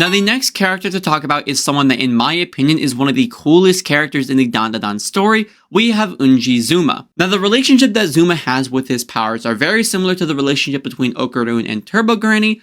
Now the next character to talk about is someone that in my opinion is one of the coolest characters in the Dandadan story. We have Unji Zuma. Now the relationship that Zuma has with his powers are very similar to the relationship between Okarun and Turbo Granny,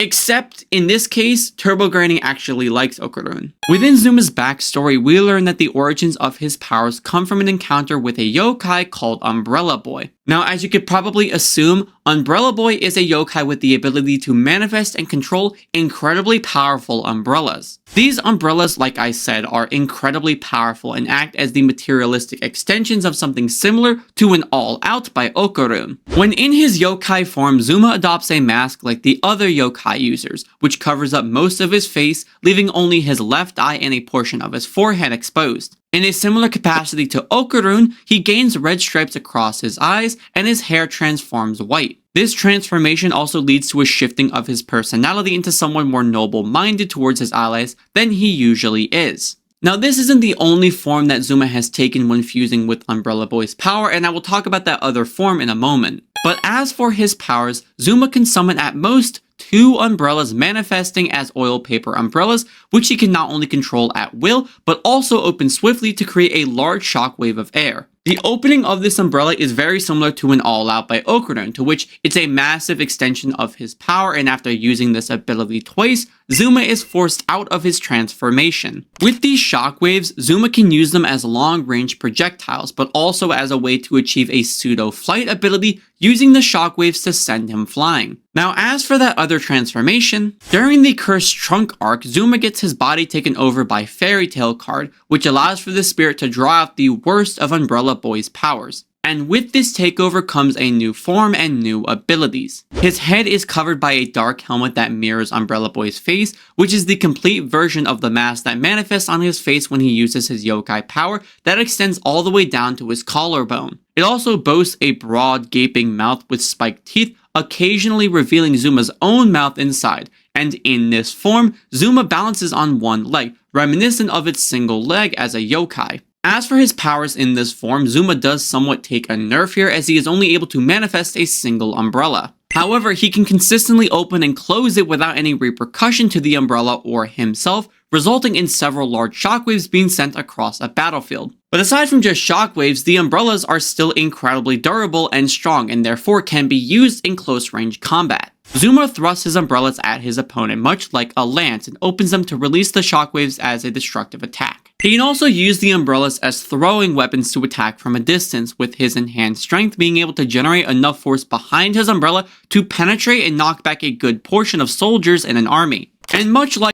except in this case, Turbo Granny actually likes Okarun. Within Zuma's backstory, we learn that the origins of his powers come from an encounter with a yokai called Umbrella Boy. Now, as you could probably assume, Umbrella Boy is a yokai with the ability to manifest and control incredibly powerful umbrellas. These umbrellas, like I said, are incredibly powerful and act as the materialistic extensions of something similar to an All Out by Okarun. When in his yokai form, Zuma adopts a mask like the other yokai users, which covers up most of his face, leaving only his left eye and a portion of his forehead exposed. In a similar capacity to Okarun, he gains red stripes across his eyes and his hair transforms white. This transformation also leads to a shifting of his personality into someone more noble-minded towards his allies than he usually is. Now this isn't the only form that Zuma has taken when fusing with Umbrella Boy's power, and I will talk about that other form in a moment. But as for his powers, Zuma can summon at most 2 umbrellas manifesting as oil paper umbrellas, which he can not only control at will, but also open swiftly to create a large shockwave of air. The opening of this umbrella is very similar to an All Out by Okarun, to which it's a massive extension of his power, and after using this ability twice, Zuma is forced out of his transformation. With these shockwaves, Zuma can use them as long-range projectiles, but also as a way to achieve a pseudo-flight ability using the shockwaves to send him flying. Now as for that other transformation, during the Cursed Trunk arc, Zuma gets his body taken over by Fairy Tail card, which allows for the spirit to draw out the worst of Umbrella Boy's powers. And with this takeover comes a new form and new abilities. His head is covered by a dark helmet that mirrors Umbrella Boy's face, which is the complete version of the mask that manifests on his face when he uses his yokai power that extends all the way down to his collarbone. It also boasts a broad, gaping mouth with spiked teeth, occasionally revealing Zuma's own mouth inside. And in this form, Zuma balances on one leg, reminiscent of its single leg as a yokai. As for his powers in this form, Zuma does somewhat take a nerf here as he is only able to manifest a single umbrella. However, he can consistently open and close it without any repercussion to the umbrella or himself, resulting in several large shockwaves being sent across a battlefield. But aside from just shockwaves, the umbrellas are still incredibly durable and strong, and therefore can be used in close-range combat. Zuma thrusts his umbrellas at his opponent much like a lance and opens them to release the shockwaves as a destructive attack. He can also use the umbrellas as throwing weapons to attack from a distance, with his enhanced strength being able to generate enough force behind his umbrella to penetrate and knock back a good portion of soldiers in an army. And much like